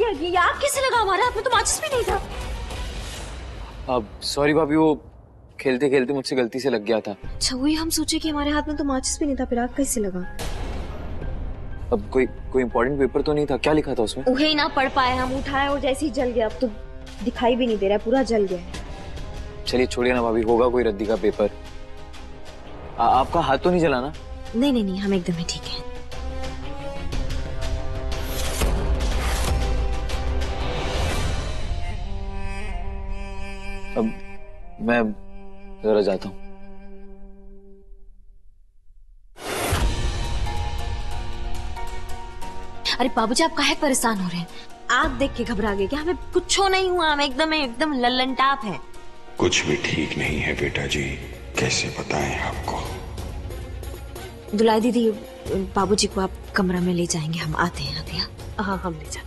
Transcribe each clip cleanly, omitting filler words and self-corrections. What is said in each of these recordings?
ये आग कैसे लगा? हमारे हाथ में तो माचिस भी नहीं था। अब सॉरी भाभी, वो खेलते खेलते मुझसे गलती से लग गया था। अच्छा, वही हम सोचे कि हमारे हाथ में तो माचिस भी नहीं था, फिर आग कैसे लगा? अब कोई इम्पोर्टेंट पेपर तो नहीं था? क्या लिखा था उसमें? वही ना पढ़ पाए हम, उठाए और जैसे ही जल गया। अब तो दिखाई भी नहीं दे रहा, पूरा जल गया है। चलिए छोड़िए ना भाभी, होगा कोई रद्दी का पेपर। आपका हाथ तो नहीं जला ना? नहीं नहीं नहीं, हम एकदम ही ठीक है। अब मैं जरा जाता हूँ। अरे बाबूजी, आप काहे परेशान हो रहे हैं? आग देख के घबरा गए क्या? हमें कुछ नहीं हुआ, हम एकदम लल्लन टाप है। कुछ भी ठीक नहीं है बेटा जी, कैसे बताएं आपको। दुलाई दीदी, बाबूजी को आप कमरा में ले जाएंगे, हम आते हैं अभी। हाँ, हम ले जाते हैं।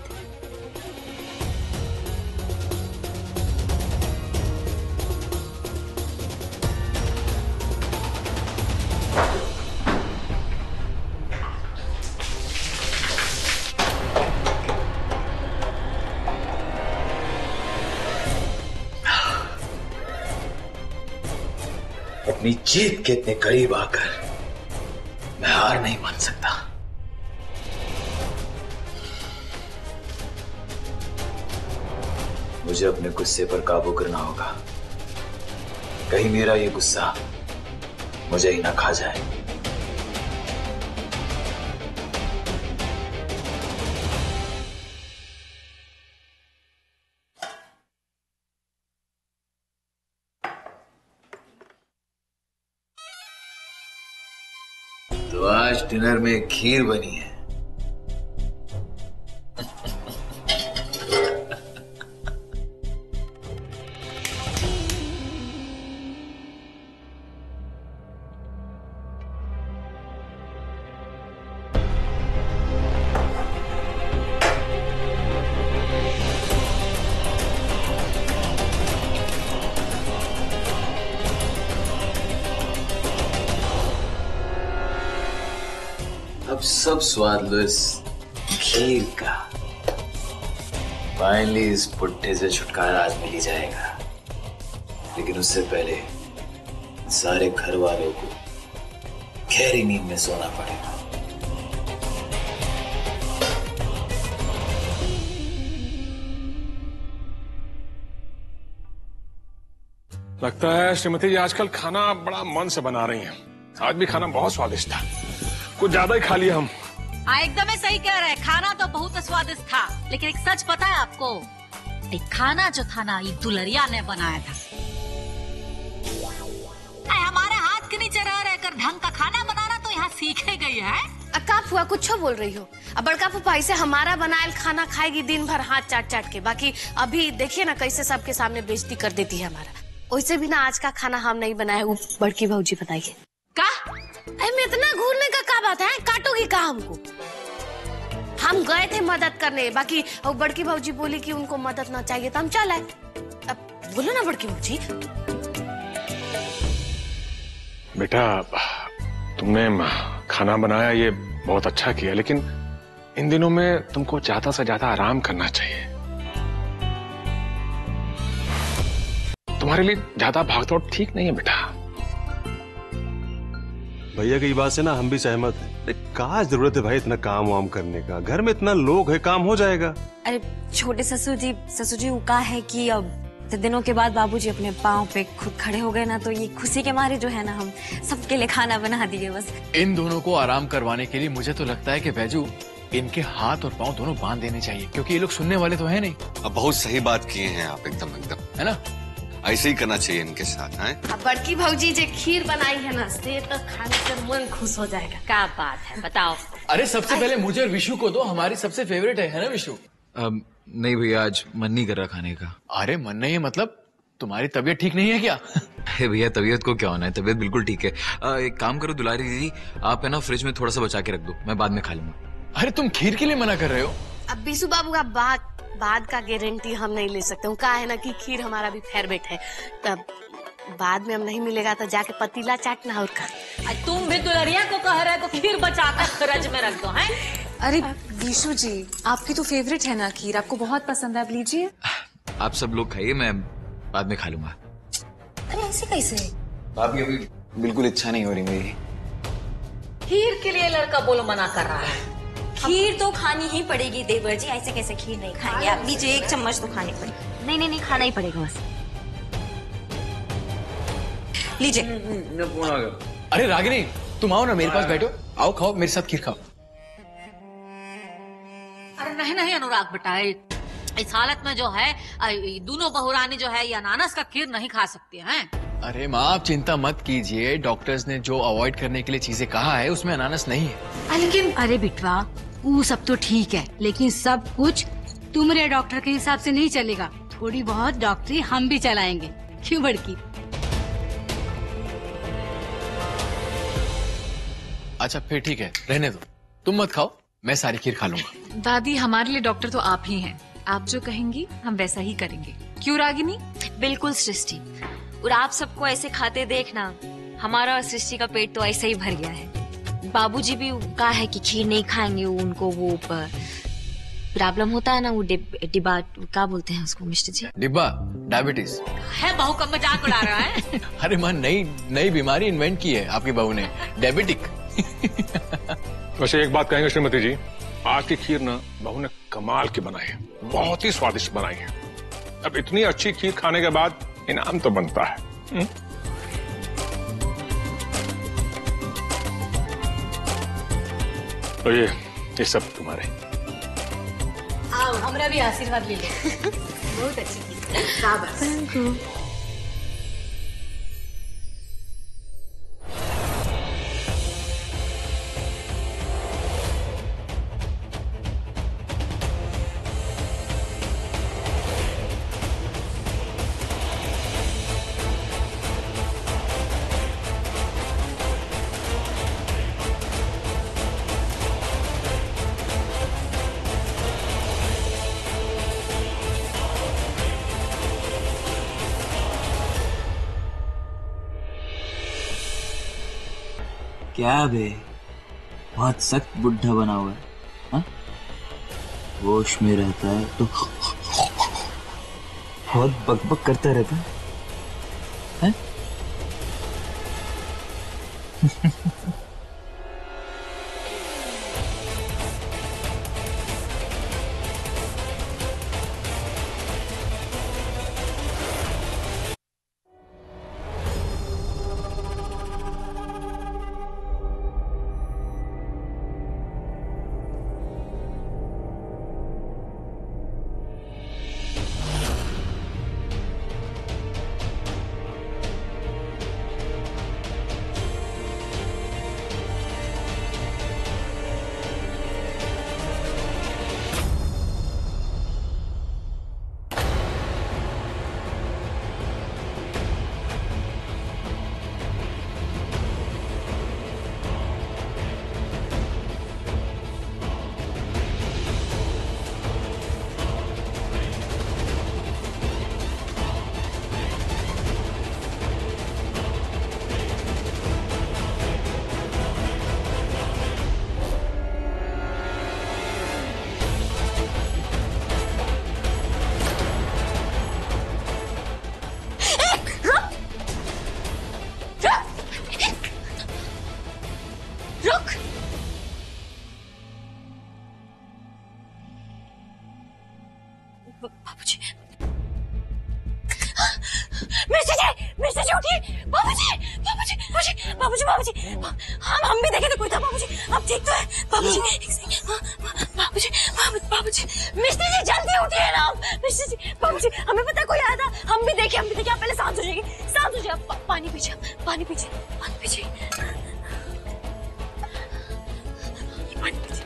अपनी जीत के इतने करीब आकर मैं हार नहीं मान सकता। मुझे अपने गुस्से पर काबू करना होगा, कहीं मेरा ये गुस्सा मुझे ही ना खा जाए। तो आज डिनर में खीर बनी है। अब सब स्वाद लो इस खीर का। फाइनली इस पुट्ठे से छुटकारा आज मिल ही जाएगा, लेकिन उससे पहले सारे घर वालों को गहरी नींद में सोना पड़ेगा। लगता है श्रीमती जी आजकल खाना बड़ा मन से बना रही हैं। आज भी खाना बहुत स्वादिष्ट था, कुछ ज्यादा ही खा लिया हम। एकदम सही कह रहे हैं, खाना तो बहुत स्वादिष्ट था, लेकिन एक सच पता है आपको, एक खाना जो था ना, ये दुलरिया ने बनाया था। हमारे हाथ के नीचे रह रहकर ढंग का खाना बनाना तो यहाँ सीखे गई है। अक्का फुआ कुछ बोल रही हो? अब बड़का फूफा ऐसे हमारा बनायल खाना खाएगी दिन भर हाथ चाट चाट के, बाकी अभी देखिए ना कैसे सबके सामने बेइज्जती कर देती है हमारा। वैसे भी ना आज का खाना हम नहीं बनाए, वो बड़की भाऊजी बताइए। का में इतना घूरने का क्या बात है? काटोगी का हमको? हम गए थे मदद करने, बाकी वो बड़की भाऊजी बोली कि उनको मदद ना चाहिए तो हम चल आए। अब बोलो ना बड़की भाऊजी। बेटा, तुमने खाना बनाया ये बहुत अच्छा किया, लेकिन इन दिनों में तुमको ज्यादा से ज्यादा आराम करना चाहिए। तुम्हारे लिए ज्यादा भागदौड़ ठीक नहीं है बेटा। भैया की बात से ना हम भी सहमत हैं। क्या जरूरत है भाई इतना काम वाम करने का? घर में इतना लोग है, काम हो जाएगा। अरे छोटे ससुर जी वो कहा है कि अब दिनों के बाद बाबूजी अपने पाँव पे खुद खड़े हो गए ना, तो ये खुशी के मारे जो है ना, हम सबके लिए खाना बना दिए बस। इन दोनों को आराम करवाने के लिए मुझे तो लगता है कि बैजू इनके हाथ और पाँव दोनों बांध देने चाहिए, क्योंकि ये लोग सुनने वाले तो है नहीं। अब बहुत सही बात किए हैं आप, एकदम है ना? ऐसे ही करना चाहिए इनके साथ है। अब बड़की भाऊजी जो खीर बनाई है ना, से तो खाने से मन खुश हो जाएगा। क्या बात है, बताओ। अरे सबसे पहले मुझे और विशु को दो, हमारी सबसे फेवरेट है ना विशु? नहीं भैया, आज मन नहीं कर रहा खाने का। अरे मन नहीं है मतलब तुम्हारी तबीयत ठीक नहीं है क्या? अरे भैया, तबीयत को क्या होना है, तबीयत बिल्कुल ठीक है। एक काम करो दुलारी दीदी, आप है ना फ्रिज में थोड़ा सा बचा के रख दो, मैं बाद में खा लूंगा। अरे तुम खीर के लिए मना कर रहे हो? अब बीसू बाबू का बाद का गारंटी हम नहीं ले सकते। कहा है ना कि खीर हमारा भी फेवरेट है, तब बाद में हम नहीं मिलेगा तो जाके पतीला चाटना और का। तुम भी दुलरिया को कह रहे हो खीर बचा कर फ्रिज में रख दो, हैं? अरे विशु जी, आपकी तो फेवरेट है ना खीर, आपको बहुत पसंद है, आप लीजिए। आप सब लोग खाइए, मैं बाद में खा लूंगा। अरे ऐसे कैसे? भाभी अभी बिल्कुल इच्छा नहीं हो रही मेरी। खीर के लिए लड़का बोलो मना कर रहा है। खीर तो खानी ही पड़ेगी देवर जी, ऐसे कैसे खीर नहीं खाएंगे? आप लीजिए, एक चम्मच तो खानी पड़ेगी। नहीं नहीं नहीं, खाना ही पड़ेगा बस। लीजिए। अरे रागिनी, तुम आओ ना, मेरे पास बैठो, आओ खाओ मेरे साथ खीर खाओ। अरे नहीं नहीं अनुराग बेटा, इस हालत में जो है दोनों बहुरानी जो है ये अनानास का खीर नहीं खा सकती हैं। अरे माँ, आप चिंता मत कीजिए, डॉक्टर्स ने जो अवॉइड करने के लिए चीजें कहा है उसमें अनानास नहीं है। लेकिन अरे बिटवा, वो सब तो ठीक है, लेकिन सब कुछ तुम्हारे डॉक्टर के हिसाब से नहीं चलेगा। थोड़ी बहुत डॉक्टरी हम भी चलाएंगे, क्यों बड़की? अच्छा फिर ठीक है, रहने दो, तुम मत खाओ, मैं सारी खीर खा लूंगा। दादी, हमारे लिए डॉक्टर तो आप ही हैं, आप जो कहेंगी हम वैसा ही करेंगे, क्यों रागिनी? बिल्कुल सृष्टि, और आप सबको ऐसे खाते देखना हमारा और सृष्टि का पेट तो ऐसे ही भर गया है। बाबूजी भी कहा है कि खीर नहीं खाएंगे, उनको वो प्रॉब्लम होता है ना, वो डिब्बा क्या बोलते हैं उसको मिस्टर जी? डिब्बा, डायबिटीज है, बहू का मजाक उड़ा रहा है। अरे माँ, नई बीमारी इन्वेंट की है आपकी बहू ने, डायबिटिक। वैसे एक बात कहेंगे श्रीमती जी, आज की खीर ना बहू ने कमाल की बनाई है, बहुत ही स्वादिष्ट बनाई है। अब इतनी अच्छी खीर खाने के बाद इनाम तो बनता है। तो ये सब तुम्हारे। आओ, हमरा भी आशीर्वाद ले लो। बहुत अच्छी खीर, शाबाश। क्या बे, बहुत सख्त बुढ़ा बना हुआ है, हा? होश में रहता है तो बहुत बकबक करता रहता है, हा? बाबूजी, मिस्टर जी उठिए। बाबूजी, बाबूजी, बाबूजी, बाबूजी, हम भी देखे थे कोई था। बाबूजी, आप ठीक तो है? बाबूजी, बाबूजी, बाबूजी, मिस्टर जी जल्दी उठिए ना। मिस्टर जी, बाबूजी, हमें पता कोई आया था, हम भी देखे। आप पहले शांत हो जाइए, शांत हो जाइए। आप पानी पीजिए, पानी पीजिए, पानी पीजिए, पानी पीजिए।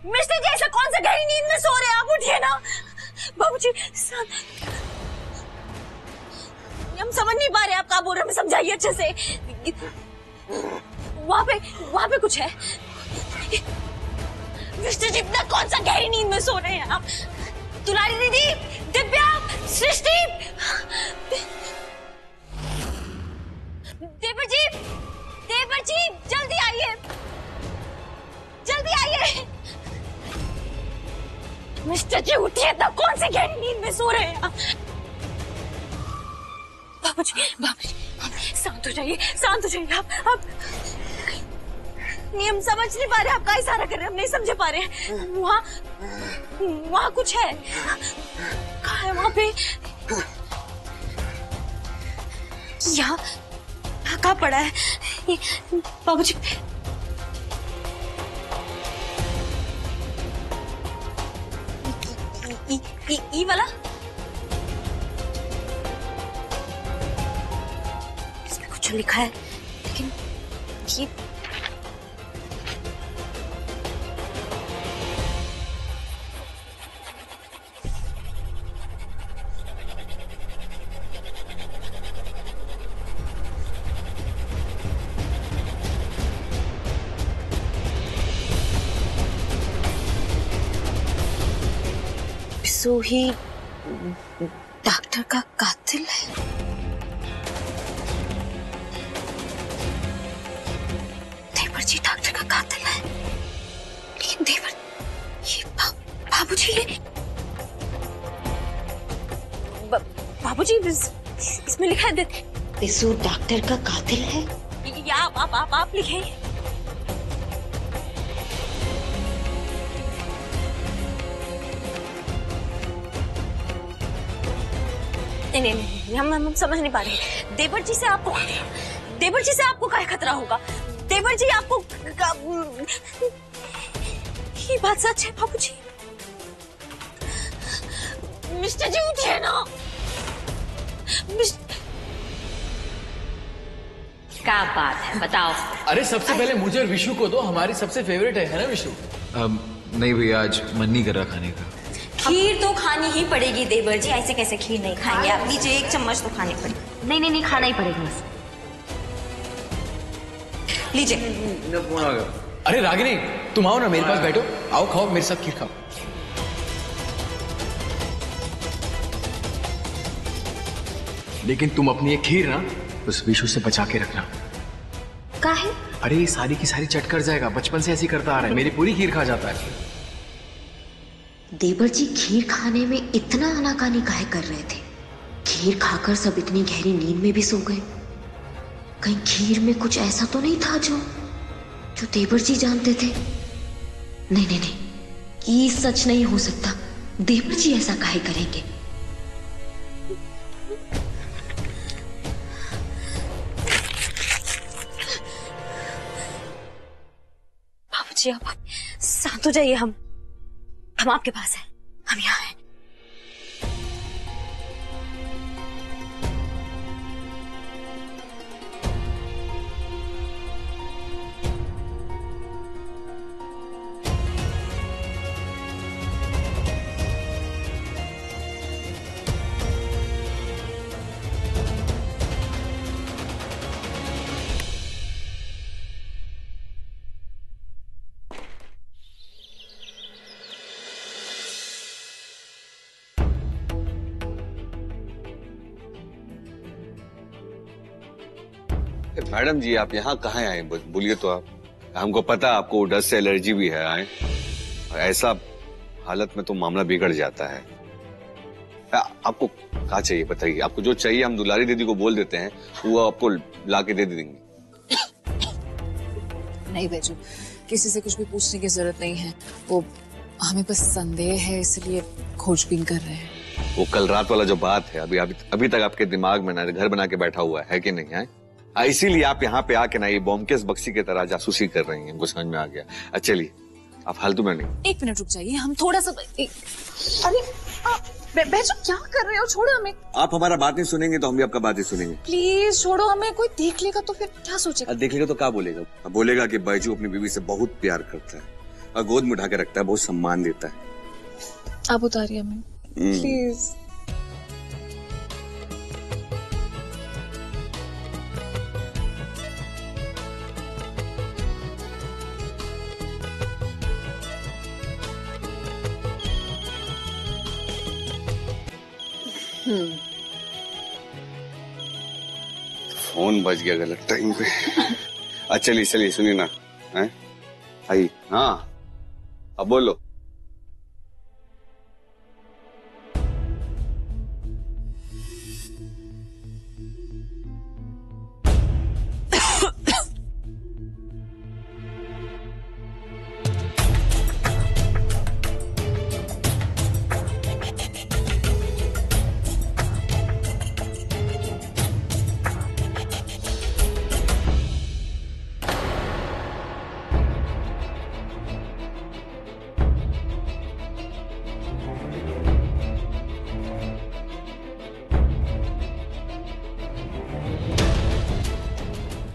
मिस्टर जी, ऐसा कौन सा गहरी नींद में सो रहे हैं आप? उठिए ना बाबूजी। हम समझ नहीं पा रहे आप क्या बोल रहे हैं, समझाइए अच्छे से। वहाँ पे कुछ है। मिस्टर जी, इतना कौन सा गहरी नींद में सो रहे हैं आप? दुलारी दीदी, दिव्या, सृष्टि, देवर जी, देवर जी जल्दी आइए, जल्दी आइए। मिस्टर जी उठिए, तब कौन सी गहरी नींद में सो रहे हैं आप? बाबूजी, बाबूजी शांत हो जाइए, शांत हो जाइए आप नहीं, हम समझ नहीं पा रहे, आप का इशारा कर रहे हैं, हम नहीं समझ पा रहे। वहाँ कुछ है, कहाँ है वहाँ पे? यहाँ कहाँ पड़ा है बाबूजी? ई वाला इसमें कुछ लिखा है, लेकिन ये ही डॉक्टर का कातिल है। देवर जी डॉक्टर का कातिल है, लेकिन देवर ये बाबूजी बाबूजी इसमें लिखा है बिसु डॉक्टर का कातिल है, या आप लिखे। नहीं, हम समझ नहीं पा रहे। देवर जी से आपको क्या खतरा होगा? देवर जी आपको ये बात सच है बाबूजी? मिस्टर जी उठिए ना। क्या बात है, बताओ। अरे सबसे पहले मुझे और विशु को दो, हमारी सबसे फेवरेट है ना विशु? नहीं भैया, आज मन नहीं कर रहा खाने का। खीर तो खानी ही पड़ेगी देवर जी, ऐसे कैसे खीर नहीं खाएंगे आप? लीजिए, एक चम्मच तो खानी पड़ेगी। नहीं खाना ही पड़ेगा, लीजिए। अरे रागिनी, तुम आओ ना मेरे पास बैठो, आओ खाओ मेरे साथ खीर खाओ। लेकिन तुम अपनी ये खीर ना उस विशु से बचा के रखना। काहे? अरे ये सारी की सारी चट कर जाएगा, बचपन से ऐसी करता आ रहा है, मेरी पूरी खीर खा जाता है। देवर जी खीर खाने में इतना आनाकानी काहे कर रहे थे? खीर खाकर सब इतनी गहरी नींद में भी सो गए। कहीं खीर में कुछ ऐसा तो नहीं था जो देवर जी जानते थे? नहीं, ये सच नहीं हो सकता। देवर जी ऐसा काहे करेंगे? बाबूजी आप शांत हो जाइए, हम आपके पास हैं, हम यहाँ हैं। मैडम जी आप यहाँ कहाँ आए? बोलिए तो आप। हमको पता आपको डस्ट से एलर्जी भी है। आए ऐसा हालत में तो मामला बिगड़ जाता है। आपको क्या चाहिए बताइए? आपको जो चाहिए हम दुलारी दीदी को बोल देते हैं, वो आपको लाके दे देंगे। नहीं बैजू, किसी से कुछ भी पूछने की जरूरत नहीं है, वो हमें बस संदेह है इसलिए खोजबीन कर रहे हैं। वो कल रात वाला जो बात है अभी तक आपके दिमाग में ना घर बना के बैठा हुआ है कि नहीं है? इसीलिए आप यहाँ पे आके ना ये बोमकेस बक्सी की तरह जासूसी कर रही हैं। हमको समझ में आ गया। चलिए आप फालतू में नहीं। एक मिनट रुक जाइए, हम थोड़ा सा अरे बैजू क्या कर रहे हो? छोड़ो हमें। आप हमारा बात नहीं सुनेंगे तो हम भी आपका बात ही सुनेंगे। प्लीज छोड़ो हमें। कोई देख लेगा तो फिर क्या सोचेगा? देख लेगा तो क्या बोलेगा? बोलेगा कि बैजू अपनी बीवी से बहुत प्यार करता है और गोद में उठा के रखता है, बहुत सम्मान देता है। आप उतारिए हमें प्लीज। फोन बज गया गलत टाइम पे। चलिए चलिए सुनिए ना, हैं? आइए। हाँ अब बोलो।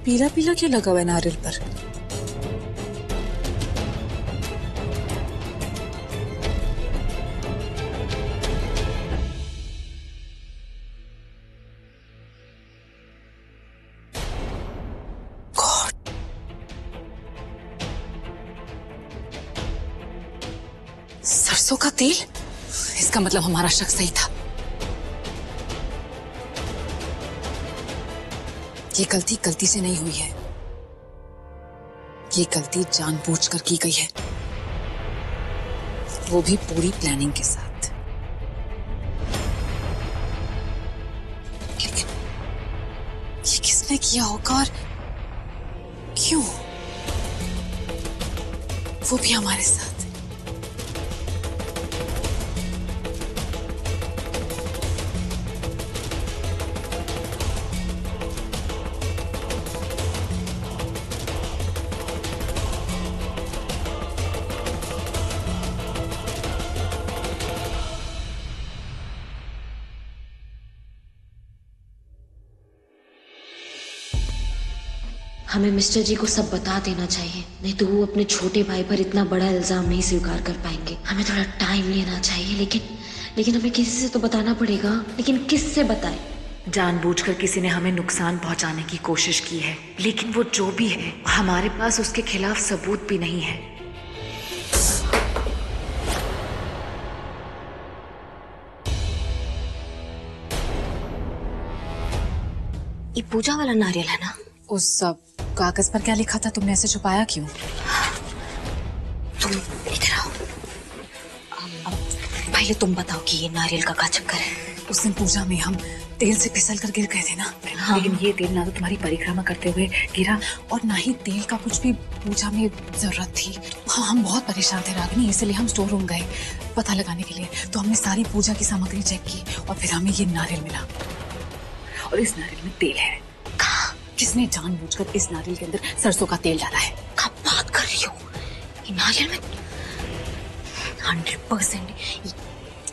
पीला पीला क्यों लगा हुआ है नारियल पर? गॉड, सरसों का तेल? इसका मतलब हमारा शक सही था। ये गलती गलती से नहीं हुई है, ये गलती जानबूझकर की गई है, वो भी पूरी प्लानिंग के साथ। लेकिन ये किसने किया होगा और क्यों? वो भी हमारे साथ। हमें मिस्टर जी को सब बता देना चाहिए, नहीं तो वो अपने छोटे भाई पर इतना बड़ा इल्जाम नहीं स्वीकार कर पाएंगे। हमें थोड़ा टाइम लेना चाहिए, लेकिन हमें किसी से तो बताना पड़ेगा। लेकिन किससे बताएं? जानबूझकर किसी ने हमें नुकसान पहुंचाने की कोशिश की है, लेकिन वो जो भी है हमारे पास उसके खिलाफ सबूत भी नहीं है। ये पूजा वाला नारियल है ना? उस सब कागज पर क्या लिखा था? तुमने ऐसे छुपाया क्यों? तुम इधर आओ। अब पहले तुम बताओ कि ये नारियल का क्या चक्कर है? उस दिन पूजा में हम तेल से फिसल कर गिर गए थे ना। हाँ। लेकिन ये तेल ना तो तुम्हारी परिक्रमा करते हुए गिरा और ना ही तेल का कुछ भी पूजा में जरूरत थी। हाँ, हम बहुत परेशान थे रागिनी, इसलिए हम स्टोर रूम गए पता लगाने के लिए। तो हमने सारी पूजा की सामग्री चेक की और फिर हमें ये नारियल मिला। और इस नारियल में तेल है। किसने जानबूझकर इस नारियल के अंदर सरसों का तेल डाला है? क्या बात कर रही हो? ये नारियल में 100%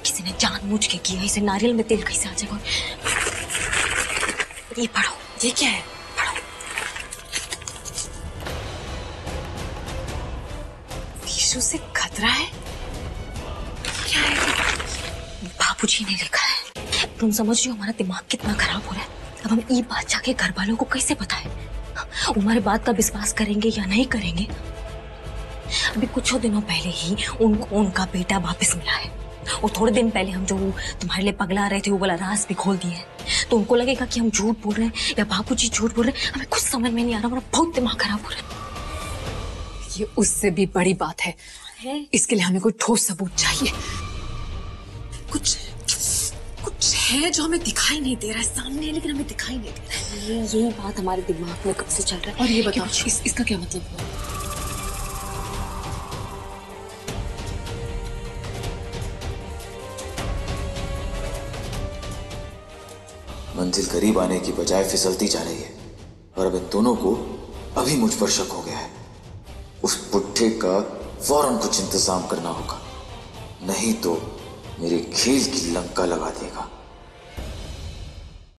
किसी ने जानबूझ के किया। इसे नारियल में तेल कैसे आ जाएगा? ये पढ़ो। ये क्या है? पढ़ो। यीशु से खतरा है? क्या है? बाबूजी ने लिखा है। तुम समझ रही हो हमारा दिमाग कितना खराब हो रहा है? अब हम ये बात जाके घर वालों को कैसे बताएं? हमारे बात का विश्वास करेंगे या नहीं करेंगे? अभी कुछ दिनों पहले ही उनको उनका बेटा वापस मिला है और थोड़े दिन पहले हम जो तुम्हारे लिए पगला रहे थे वो वाला राज भी खोल दिए हैं। तो उनको लगेगा कि हम झूठ बोल रहे हैं या बाबूजी झूठ बोल रहे हैं। हमें कुछ समझ में नहीं आ रहा, हमारा बहुत दिमाग खराब हो रहा है। ये उससे भी बड़ी बात है। इसके लिए हमें कोई ठोस सबूत चाहिए। कुछ है जो हमें दिखाई नहीं दे रहा है, सामने है लेकिन हमें दिखाई नहीं दे रहा है। ये बात हमारे दिमाग में कब से चल रहा है। और ये बताओ इसका क्या मतलब हुआ? मंजिल करीब आने की बजाय फिसलती जा रही है और अब इन दोनों को अभी मुझ पर शक हो गया है। उस बुढ़े का फौरन कुछ इंतजाम करना होगा, नहीं तो मेरे खेल की लंका लगा देगा।